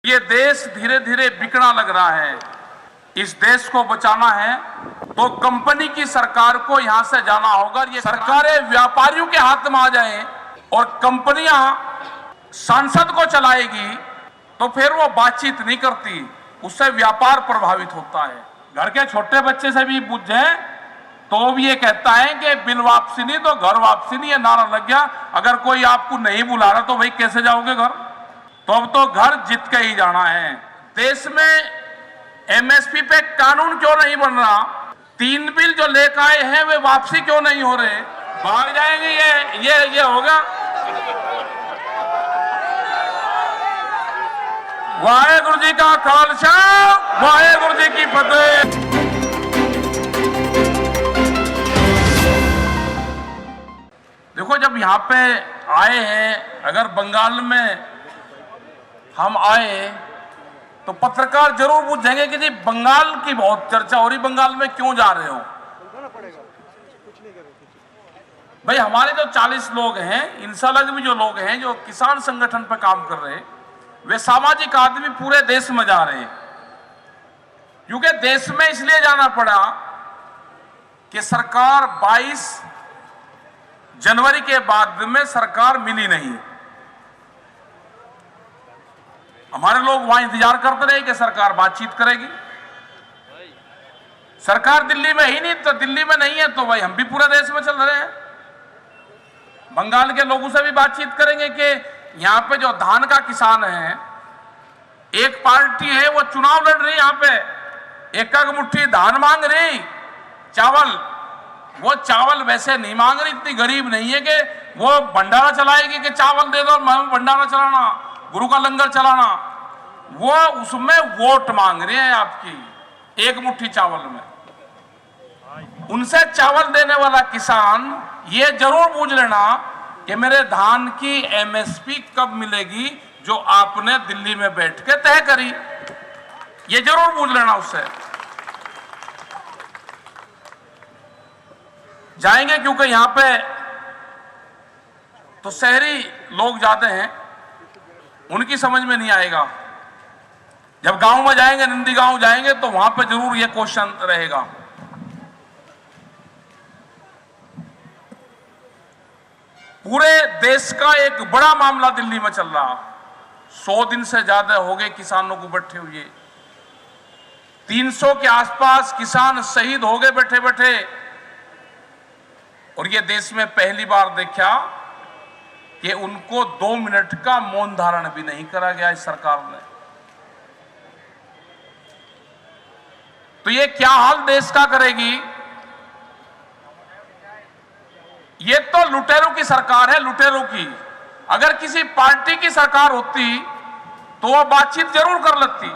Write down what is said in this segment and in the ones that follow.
ये देश धीरे धीरे बिकना लग रहा है। इस देश को बचाना है तो कंपनी की सरकार को यहां से जाना होगा। ये सरकारें व्यापारियों के हाथ में आ जाएं और कंपनियां सांसद को चलाएगी तो फिर वो बातचीत नहीं करती, उससे व्यापार प्रभावित होता है। घर के छोटे बच्चे से भी पूछे तो भी ये कहता है कि बिल वापसी नहीं तो घर वापसी नहीं, ये नारा लग गया। अगर कोई आपको नहीं बुला रहा तो भाई कैसे जाओगे घर? तो अब तो घर जीत के ही जाना है। देश में एमएसपी पे कानून क्यों नहीं बन रहा? 3 बिल जो लेकर आए हैं वे वापसी क्यों नहीं हो रहे? भाग जाएंगे ये होगा। वाहेगुरु जी का खालसा, वाहेगुरु जी की फतेह। देखो, जब यहाँ पे आए हैं, अगर बंगाल में हम आए तो पत्रकार जरूर पूछेंगे कि जी बंगाल की बहुत चर्चा हो रही, बंगाल में क्यों जा रहे हो? भाई हमारे जो 40 लोग हैं, इनसे अलग भी जो लोग हैं जो किसान संगठन पर काम कर रहे हैं, वे सामाजिक आदमी पूरे देश में जा रहे हैं। क्योंकि देश में इसलिए जाना पड़ा कि सरकार 22 जनवरी के बाद में सरकार मिली नहीं। हमारे लोग वहां इंतजार करते रहे कि सरकार बातचीत करेगी। सरकार दिल्ली में ही नहीं, तो दिल्ली में नहीं है तो भाई हम भी पूरे देश में चल रहे हैं। बंगाल के लोगों से भी बातचीत करेंगे कि यहां पे जो धान का किसान है, एक पार्टी है वो चुनाव लड़ रही, यहां पे एक मुट्ठी धान मांग रही, चावल। वो चावल वैसे नहीं मांग रही, इतनी गरीब नहीं है कि वो भंडारा चलाएगी कि चावल दे दो, भंडारा चलाना, गुरु का लंगर चलाना। वो उसमें वोट मांग रहे हैं आपकी एक मुट्ठी चावल में। उनसे चावल देने वाला किसान ये जरूर पूछ लेना कि मेरे धान की एमएसपी कब मिलेगी जो आपने दिल्ली में बैठ के तय करी। ये जरूर पूछ लेना उससे। जाएंगे क्योंकि यहां पे तो शहरी लोग जाते हैं, उनकी समझ में नहीं आएगा। जब गांव में जाएंगे, नंदी गांव जाएंगे तो वहां पे जरूर ये क्वेश्चन रहेगा। पूरे देश का एक बड़ा मामला दिल्ली में चल रहा। 100 दिन से ज्यादा हो गए किसानों को बैठे हुए। 300 के आसपास किसान शहीद हो गए बैठे बैठे। और ये देश में पहली बार देखा कि उनको 2 मिनट का मौन धारण भी नहीं करा गया इस सरकार ने। तो ये क्या हाल देश का करेगी? ये तो लुटेरों की सरकार है, लुटेरों की। अगर किसी पार्टी की सरकार होती तो वह बातचीत जरूर कर लेती,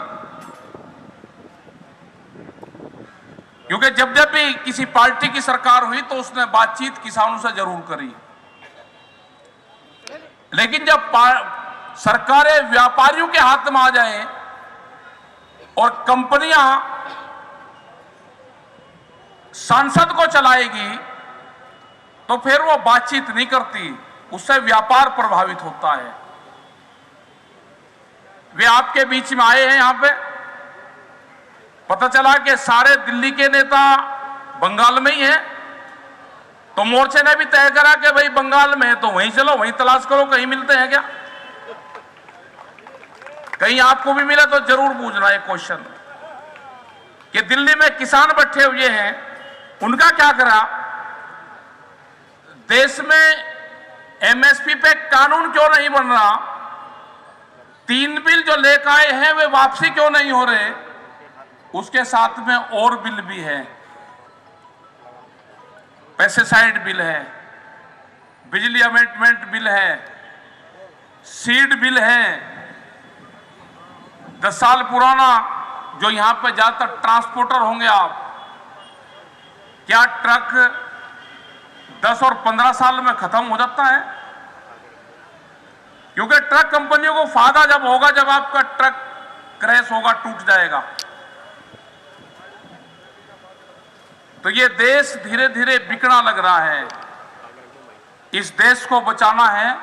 क्योंकि जब जब भी किसी पार्टी की सरकार हुई तो उसने बातचीत किसानों से जरूर करी। लेकिन जब सरकारें व्यापारियों के हाथ में आ जाएं और कंपनियां सांसद को चलाएगी तो फिर वो बातचीत नहीं करती, उससे व्यापार प्रभावित होता है। वे आपके बीच में आए हैं, यहां पे पता चला कि सारे दिल्ली के नेता बंगाल में ही हैं, तो मोर्चे ने भी तय करा कि भाई बंगाल में है तो वहीं चलो, वहीं तलाश करो, कहीं मिलते हैं क्या? कहीं आपको भी मिला तो जरूर पूछना एक क्वेश्चन कि दिल्ली में किसान बैठे हुए हैं, उनका क्या करा? देश में एमएसपी पे कानून क्यों नहीं बन रहा? 3 बिल जो लेकर आए हैं वे वापसी क्यों नहीं हो रहे? उसके साथ में और बिल भी है। पेस्टिसाइड बिल है, बिजली अमेंडमेंट बिल है, सीड बिल है। 10 साल पुराना जो यहां पे ज्यादातर ट्रांसपोर्टर होंगे आप, क्या ट्रक 10 और 15 साल में खत्म हो जाता है? क्योंकि ट्रक कंपनियों को फायदा जब होगा जब आपका ट्रक क्रैश होगा, टूट जाएगा। तो ये देश धीरे धीरे बिकना लग रहा है। इस देश को बचाना है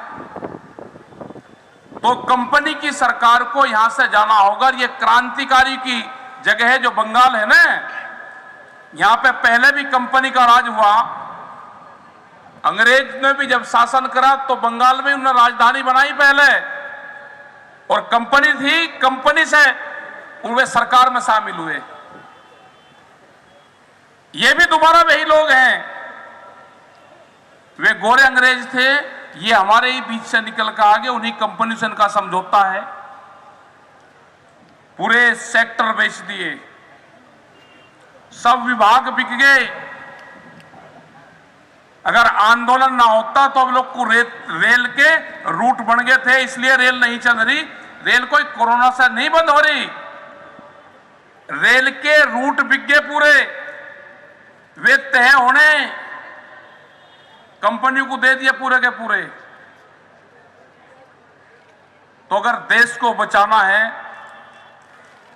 तो कंपनी की सरकार को यहां से जाना होगा। ये क्रांतिकारी की जगह है जो बंगाल है ना, यहां पे पहले भी कंपनी का राज हुआ। अंग्रेज ने भी जब शासन करा तो बंगाल में उन्होंने राजधानी बनाई पहले, और कंपनी थी, कंपनी से वे सरकार में शामिल हुए। ये भी दोबारा वही लोग हैं, वे गोरे अंग्रेज थे, ये हमारे ही बीच से निकल कर आगे, उन्हीं कंपनी से इनका समझौता है। पूरे सेक्टर बेच दिए, सब विभाग बिक गए। अगर आंदोलन ना होता तो हम लोग को रेल के रूट बन गए थे, इसलिए रेल नहीं चल रही। रेल कोई कोरोना से नहीं बंद हो रही, रेल के रूट बिक गए पूरे, वे तय होने कंपनी को दे दिए पूरे के पूरे। तो अगर देश को बचाना है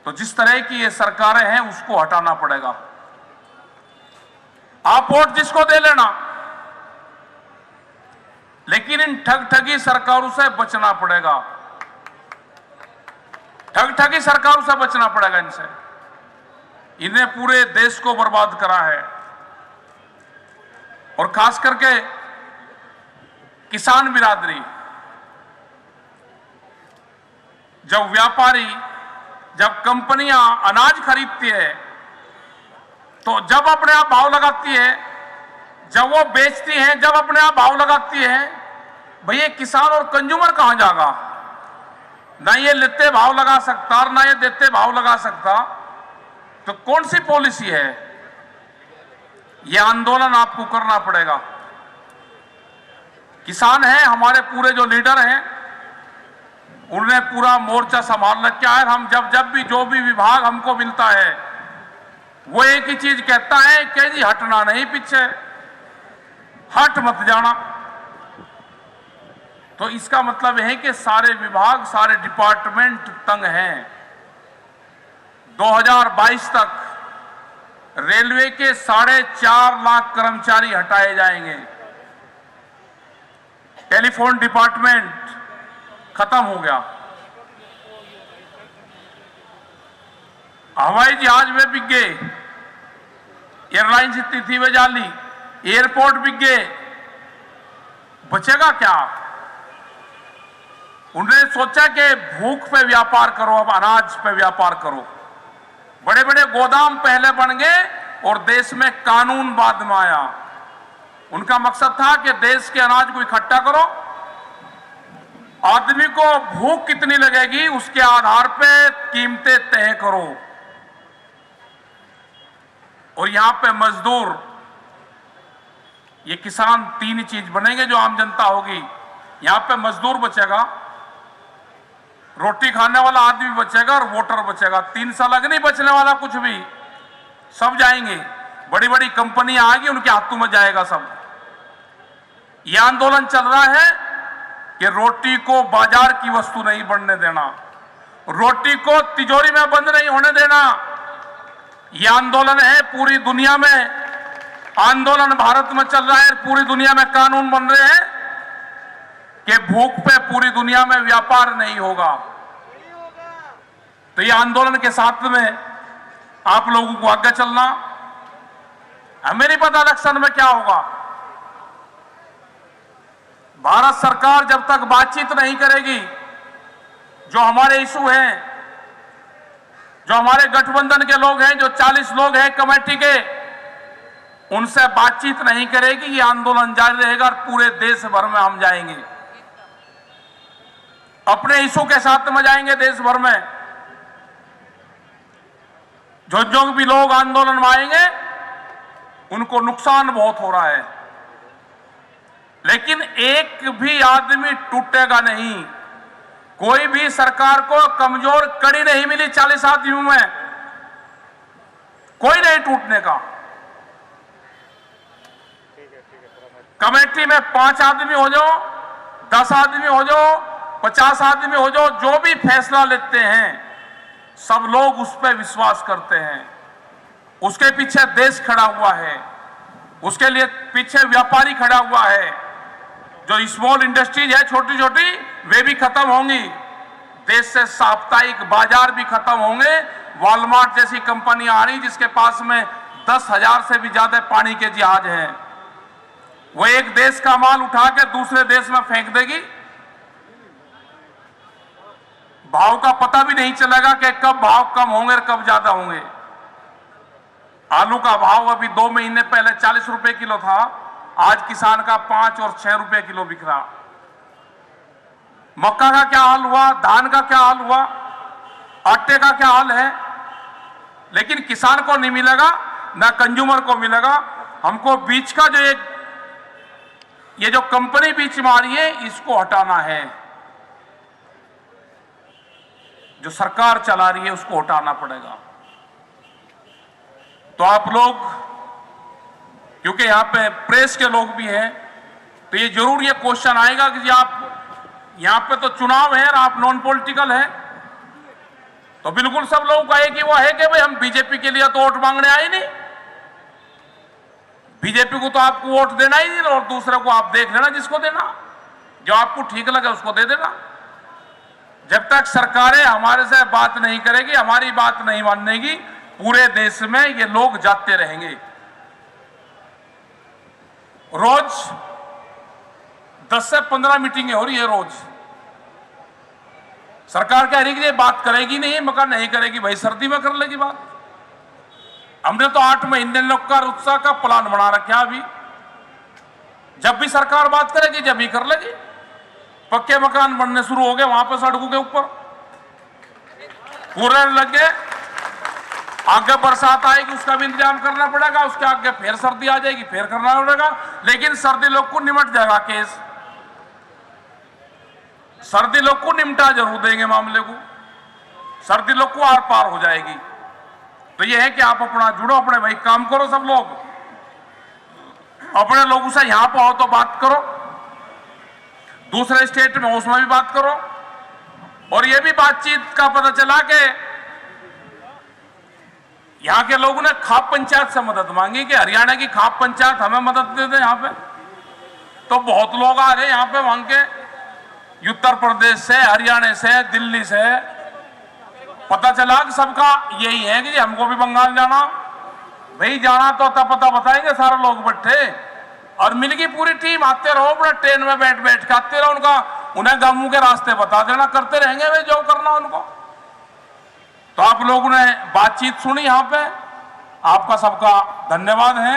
तो जिस तरह की ये सरकारें हैं उसको हटाना पड़ेगा। आप वोट जिसको दे लेना, लेकिन इन ठगी सरकारों से बचना पड़ेगा। ठगी सरकारों से बचना पड़ेगा इनसे। इन्हें पूरे देश को बर्बाद करा है, और खास करके किसान बिरादरी। जब व्यापारी, जब कंपनियां अनाज खरीदती है तो जब अपने आप भाव लगाती है, जब वो बेचती हैं जब अपने आप भाव लगाती है, भैया किसान और कंज्यूमर कहां जाएगा? ना ये लेते भाव लगा सकता और ना ये देते भाव लगा सकता। तो कौन सी पॉलिसी है? ये आंदोलन आपको करना पड़ेगा। किसान हैं हमारे पूरे जो लीडर हैं, उन्हें पूरा मोर्चा संभाल रखा है। हम जब भी जो भी विभाग हमको मिलता है वो एक ही चीज कहता है कि जी हटना नहीं, पीछे हट मत जाना। तो इसका मतलब है कि सारे विभाग, सारे डिपार्टमेंट तंग हैं। 2022 तक रेलवे के 4.5 लाख कर्मचारी हटाए जाएंगे। टेलीफोन डिपार्टमेंट खत्म हो गया, हवाई जहाज में बिक गए, एयरलाइंस इतनी थी वे जाली, एयरपोर्ट बिक गए, बचेगा क्या? उन्होंने सोचा कि भूख पे व्यापार करो, अब अनाज पे व्यापार करो। बड़े बड़े गोदाम पहले बन गए और देश में कानून बाद में आया। उनका मकसद था कि देश के अनाज को इकट्ठा करो, आदमी को भूख कितनी लगेगी उसके आधार पे कीमतें तय करो। और यहां पे मजदूर, ये किसान, 3 चीज बनेंगे जो आम जनता होगी। यहां पे मजदूर बचेगा, रोटी खाने वाला आदमी बचेगा और वोटर बचेगा। 3 साल अलग नहीं बचने वाला कुछ भी, सब जाएंगे। बड़ी बड़ी कंपनियां आएगी, उनके हाथों में जाएगा सब। यह आंदोलन चल रहा है कि रोटी को बाजार की वस्तु नहीं बनने देना, रोटी को तिजोरी में बंद नहीं होने देना। यह आंदोलन है पूरी दुनिया में, आंदोलन भारत में चल रहा है, पूरी दुनिया में कानून बन रहे हैं कि भूख पे पूरी दुनिया में व्यापार नहीं होगा। तो यह आंदोलन के साथ में आप लोगों को आगे चलना। हमें नहीं पता इलेक्शन में क्या होगा। भारत सरकार जब तक बातचीत नहीं करेगी, जो हमारे इशू हैं, जो हमारे गठबंधन के लोग हैं, जो 40 लोग हैं कमेटी के, उनसे बातचीत नहीं करेगी, ये आंदोलन जारी रहेगा और पूरे देश भर में हम जाएंगे, अपने इशू के साथ में जाएंगे देश भर में। जो भी लोग आंदोलन में आएंगे उनको नुकसान बहुत हो रहा है, लेकिन एक भी आदमी टूटेगा नहीं। कोई भी सरकार को कमजोर कड़ी नहीं मिली 40 आदमियों में, कोई नहीं टूटने का। कमेटी में 5 आदमी हो जाओ, 10 आदमी हो जाओ, 50 आदमी हो जाओ, जो भी फैसला लेते हैं सब लोग उस पर विश्वास करते हैं। उसके पीछे देश खड़ा हुआ है, उसके लिए पीछे व्यापारी खड़ा हुआ है। जो स्मॉल इंडस्ट्रीज है छोटी छोटी, वे भी खत्म होंगी। देश से साप्ताहिक बाजार भी खत्म होंगे। वॉलमार्ट जैसी कंपनी आ रही जिसके पास में 10,000 से भी ज्यादा पानी के जहाज हैं, वो एक देश का माल उठा के दूसरे देश में फेंक देगी। भाव का पता भी नहीं चलेगा कि कब भाव कम होंगे और कब ज्यादा होंगे। आलू का भाव अभी 2 महीने पहले 40 रुपए किलो था, आज किसान का 5 और 6 रुपए किलो बिक रहा। मक्का का क्या हाल हुआ, धान का क्या हाल हुआ, आटे का क्या हाल है। लेकिन किसान को नहीं मिलेगा, ना कंज्यूमर को मिलेगा। हमको बीच का जो ये जो कंपनी बीच में आ रही है, इसको हटाना है। जो सरकार चला रही है उसको हटाना पड़ेगा। तो आप लोग, क्योंकि यहां पे प्रेस के लोग भी हैं, तो ये जरूर ये क्वेश्चन आएगा कि आप यहां पे तो चुनाव है और आप नॉन पॉलिटिकल है, तो बिल्कुल सब लोग कहे कि वो है कि भाई हम बीजेपी के लिए तो वोट मांगने आए नहीं, बीजेपी को तो आपको वोट देना ही नहीं, और दूसरे को आप देख लेना जिसको देना, जो आपको ठीक लगे उसको दे देना। जब तक सरकारें हमारे से बात नहीं करेगी, हमारी बात नहीं मानेगी, पूरे देश में ये लोग जाते रहेंगे। रोज 10 से 15 मीटिंगें हो रही है रोज। सरकार कह रही कि ये बात करेगी नहीं, मगर नहीं करेगी, भाई सर्दी में कर लेगी बात। हमने तो 8 महीने लोग का उत्साह का प्लान बना रखा है। अभी जब भी सरकार बात करेगी जब भी कर लेगी। पक्के मकान बनने शुरू हो गए वहां पर, सड़कों के ऊपर पूरे लग गए। आगे बरसात आएगी उसका भी इंतजाम करना पड़ेगा, उसके आगे फिर सर्दी आ जाएगी फिर करना पड़ेगा। लेकिन सर्दी लोग को निमट जाएगा केस, सर्दी लोग को निमटा जरूर देंगे मामले को, सर्दी लोग को आर पार हो जाएगी। तो ये है कि आप अपना जुड़ो, अपने भाई काम करो, सब लोग अपने लोगों से यहां पर हो तो बात करो, दूसरे स्टेट में उसमें भी बात करो। और ये भी बातचीत का पता चला कि यहां के लोगों ने खाप पंचायत से मदद मांगी कि हरियाणा की खाप पंचायत हमें मदद दे दे यहां पे। तो बहुत लोग आ रहे यहां पे मांग के, उत्तर प्रदेश से, हरियाणा से, दिल्ली से। पता चला कि सबका यही है कि हमको भी बंगाल जाना, भाई जाना तो पता बताएंगे सारे लोग बैठे, और मिल गई पूरी टीम, आते रहो अपना ट्रेन में बैठ बैठ के आते रहो, उन्हें गांवों के रास्ते बता देना, करते रहेंगे वे जो करना उनको। तो आप लोगों ने बातचीत सुनी यहां पे, आपका सबका धन्यवाद है।